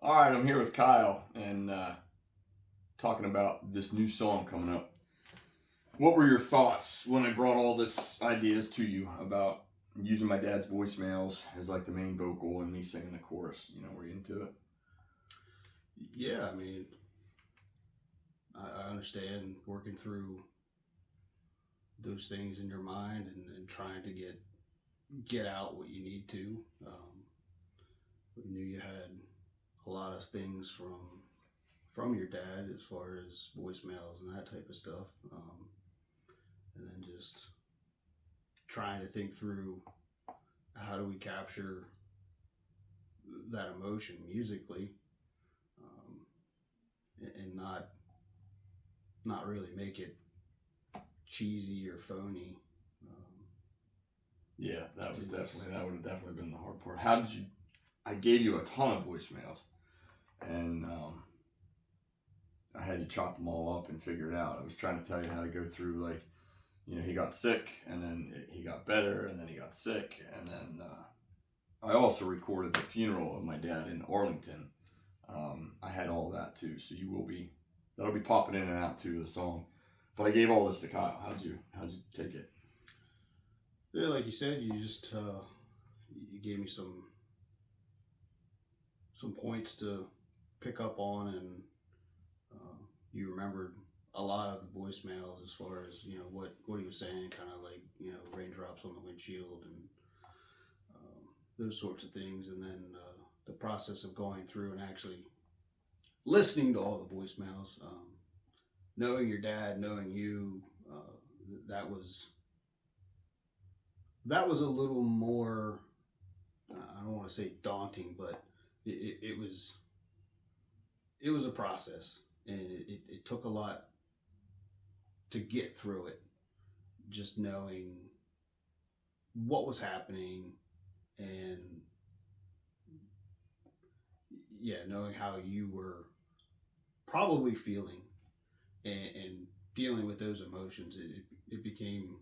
All right, I'm here with Kyle and talking about this new song coming up. What were your thoughts when I brought all this ideas to you about using my dad's voicemails as like the main vocal and me singing the chorus? You know, were you into it? Yeah, I mean, I understand working through those things in your mind and trying to get out what you need to. We knew you had a lot of things from your dad as far as voicemails and that type of stuff, and then just trying to think through how do we capture that emotion musically, and not really make it cheesy or phony. Yeah, that would have definitely been the hard part. How did you? I gave you a ton of voicemails, and I had to chop them all up and figure it out. I was trying to tell you how to go through, like, you know, he got sick, and then he got better, and then he got sick, and then I also recorded the funeral of my dad in Arlington. I had all that too, so that'll be popping in and out too, the song. But I gave all this to Kyle. How'd you take it? Yeah, like you said, you just you gave me some points to pick up on, and you remembered a lot of the voicemails as far as what he was saying, kind of like raindrops on the windshield and those sorts of things, and then the process of going through and actually listening to all the voicemails, knowing your dad, knowing you, that was a little more. I don't want to say daunting, but it was a process, and it took a lot to get through it. Just knowing what was happening, and knowing how you were probably feeling, and dealing with those emotions, it became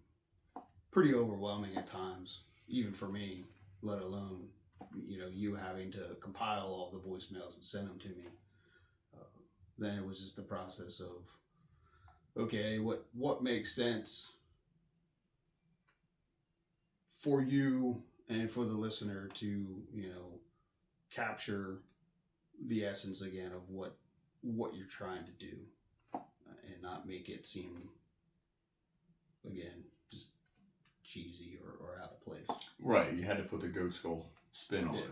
pretty overwhelming at times, even for me, let alone you having to compile all the voicemails and send them to me. Then it was just the process of, okay, what makes sense for you and for the listener to capture the essence again of what you're trying to do, and not make it seem, again, just cheesy or out of place. Right, you had to put the goat skull spin on it.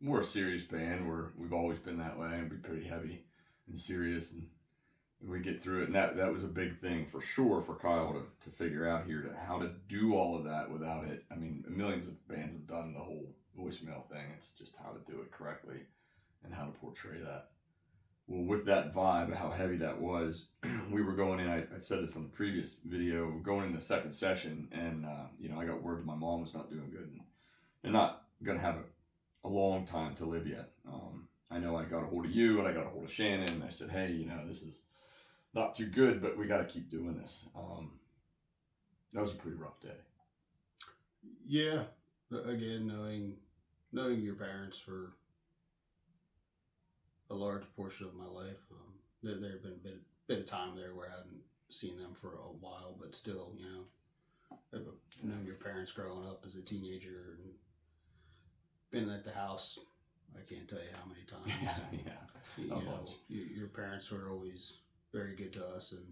We're a serious band. We've always been that way, and be pretty heavy and serious, and we get through it. And that was a big thing for sure for Kyle to figure out here, to how to do all of that without it. I mean, millions of bands have done the whole voicemail thing. It's just how to do it correctly and how to portray that. Well, with that vibe, how heavy that was, we were going in. I said this on the previous video. Going into the second session, and I got word that my mom was not doing good, and they're not gonna have a long time to live yet. I know I got a hold of you, and I got a hold of Shannon, and I said, hey, this is not too good, but we got to keep doing this. That was a pretty rough day. Yeah, again, knowing your parents for a large portion of my life, there had been a bit of time there where I hadn't seen them for a while, but still, I've known your parents growing up as a teenager and been at the house. I can't tell you how many times. Your parents were always very good to us, and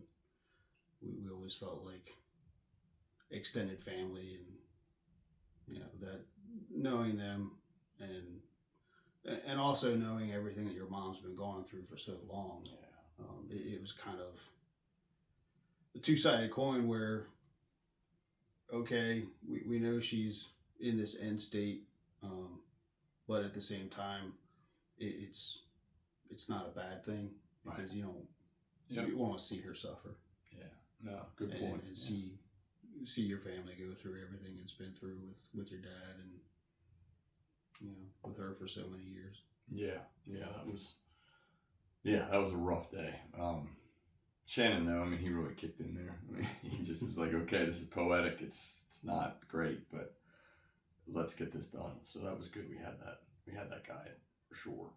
we always felt like extended family, and that knowing them, and also knowing everything that your mom's been going through for so long. It was kind of a two-sided coin where, okay, we know she's in this end state, but at the same time, it's not a bad thing, because right. You want to see her suffer. Yeah, no, good point. And see your family go through everything it's been through with your dad, and with her for so many years. That was a rough day. Shannon, though, I mean, he really kicked in there. I mean, he just was like, okay, this is poetic. It's not great, but let's get this done. So that was good. We had that guy for sure.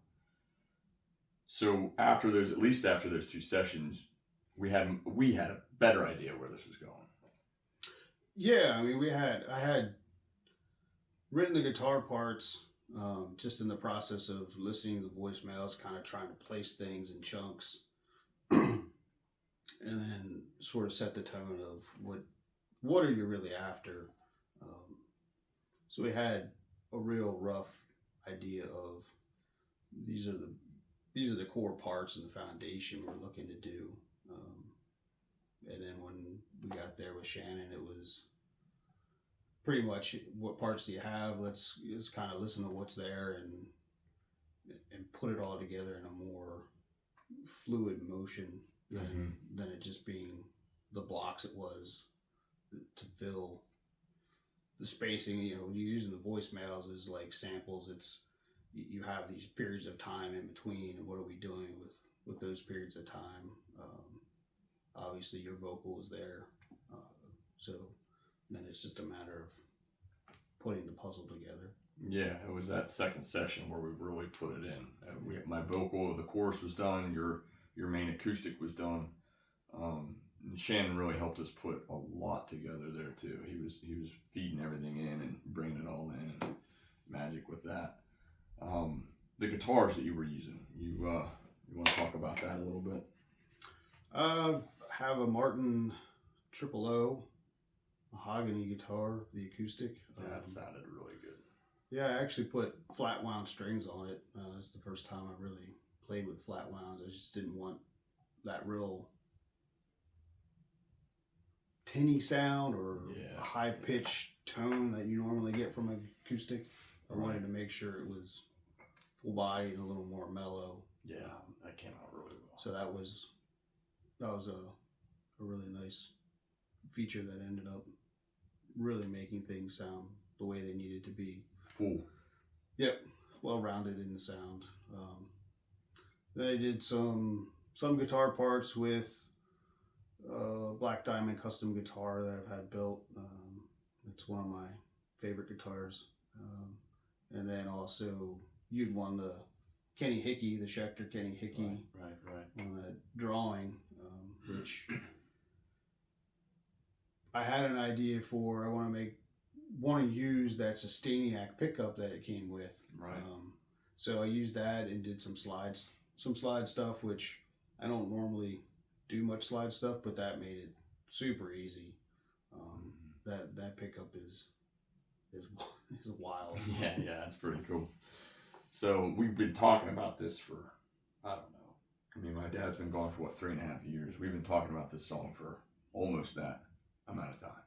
So after those, at least after those 2 sessions, we had a better idea where this was going. Yeah, I mean, I had written the guitar parts, just in the process of listening to the voicemails, kind of trying to place things in chunks, and then sort of set the tone of what are you really after. So we had a real rough idea of these are the core parts of the foundation we're looking to do. And then when we got there with Shannon, it was pretty much, what parts do you have? Let's kind of listen to what's there and put it all together in a more fluid motion than it just being the blocks it was to fill the spacing. You know, you're using the voicemails as like samples. It's, you have these periods of time in between, and what are we doing with those periods of time? Obviously your vocal is there, so then it's just a matter of putting the puzzle together. Yeah, it was that second session where we really put it in. My vocal, the chorus was done. Your main acoustic was done. And Shannon really helped us put a lot together there too. He was feeding everything in and bringing it all in, and magic with that. The guitars that you were using, you want to talk about that a little bit? Have a Martin 000 mahogany guitar, the acoustic. That sounded really good. Yeah, I actually put flat wound strings on it. It's the first time I really played with flat wounds. I just didn't want that real tinny sound or a high pitched tone that you normally get from an acoustic. I wanted to make sure it was full body and a little more mellow. Yeah, that came out really well. So that was a really nice feature that ended up really making things sound the way they needed to be. Full. Yep, well rounded in the sound. Then I did some guitar parts with Black Diamond custom guitar that I've had built. It's one of my favorite guitars. And then also you'd won the Kenny Hickey, the Schecter Kenny Hickey, right. on that drawing, which I had an idea for. I want to use that Sustainiac pickup that it came with. Right. So I used that and did some slide stuff, which I don't normally do much slide stuff, but that made it super easy. That pickup is wild. Yeah, it's pretty cool. So we've been talking about this for, I don't know. I mean, my dad's been gone for 3.5 years. We've been talking about this song for almost that amount of time.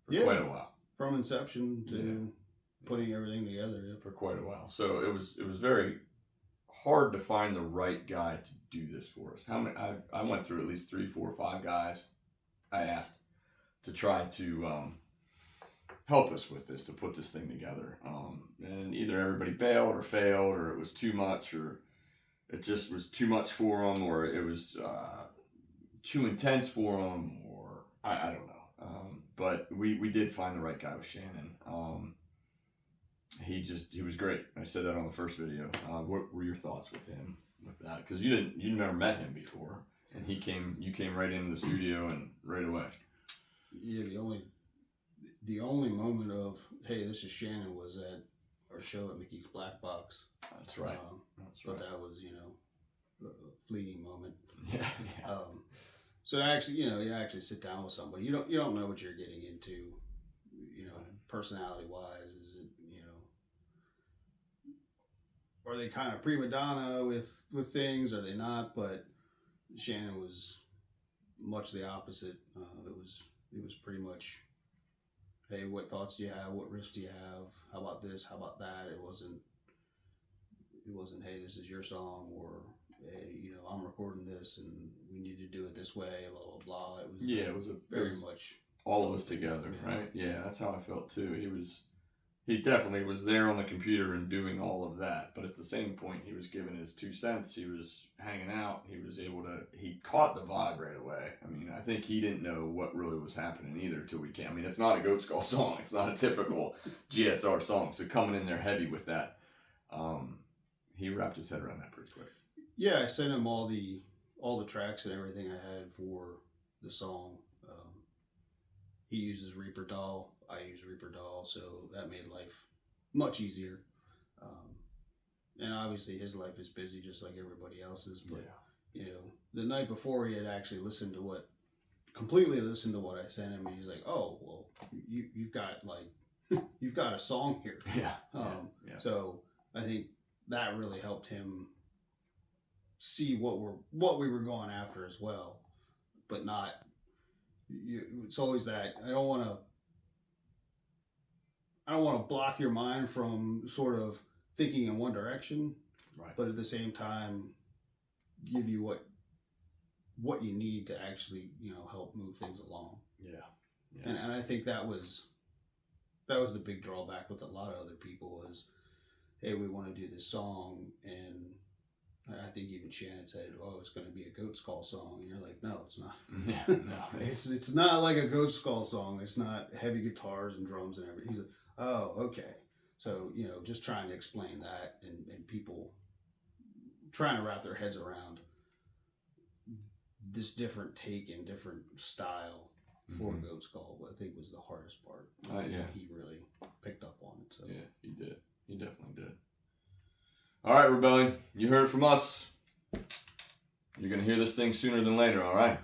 For quite a while. From inception to putting everything together. Yeah. For quite a while. So it was very hard to find the right guy to do this for us. I went through at least 3, 4, 5 guys I asked to try to help us with this, to put this thing together. And either everybody bailed or failed, or it was too much, or it just was too much for them, or it was too intense for them, or I don't know. But we did find the right guy with Shannon. He was great. I said that on the first video. What were your thoughts with him, with that? Because you never met him before, and you came right into the studio and right away. Yeah, the only moment of, hey, this is Shannon, was at our show at Mickey's Black Box. That's right. But that was, a fleeting moment. Yeah. So actually, you actually sit down with somebody. You don't know what you're getting into, personality wise. Is it, are they kind of prima donna with things? Are they not? But Shannon was much the opposite. It was pretty much, hey, what thoughts do you have? What riffs do you have? How about this? How about that? It wasn't, hey, this is your song, or hey, I'm recording this and we need to do it this way, blah, blah, blah. It was very much all of us together, right? Yeah, that's how I felt too. He definitely was there on the computer and doing all of that, but at the same point, he was giving his 2 cents. He was hanging out. He caught the vibe right away. I mean, I think he didn't know what really was happening either till we came. I mean, it's not a Goat Skull song. It's not a typical GSR song. So coming in there heavy with that, he wrapped his head around that pretty quick. Yeah, I sent him all the tracks and everything I had for the song. He uses Reaper Doll. I use Reaper Doll, so that made life much easier. Um, and obviously, his life is busy just like everybody else's. But the night before, he had actually completely listened to what I sent him, and he's like, "Oh, well, you've got you've got a song here." So I think that really helped him see what we were going after as well, but not. It's always that I don't want to block your mind from sort of thinking in one direction, right? But at the same time, give you what you need to actually help move things along. And I think that was the big drawback with a lot of other people is, hey, we want to do this song, and I think even Shannon said, "Oh, it's going to be a Goat Skull song," and you're like, "No, it's not. No, it's not like a Goat Skull song. It's not heavy guitars and drums and everything." He's like, "Oh, okay." So just trying to explain that, and people trying to wrap their heads around this different take and different style for Goat Skull, I think was the hardest part. He really picked up on it. So. Yeah, he did. He definitely did. All right, Rebellion, you heard it from us. You're going to hear this thing sooner than later, all right?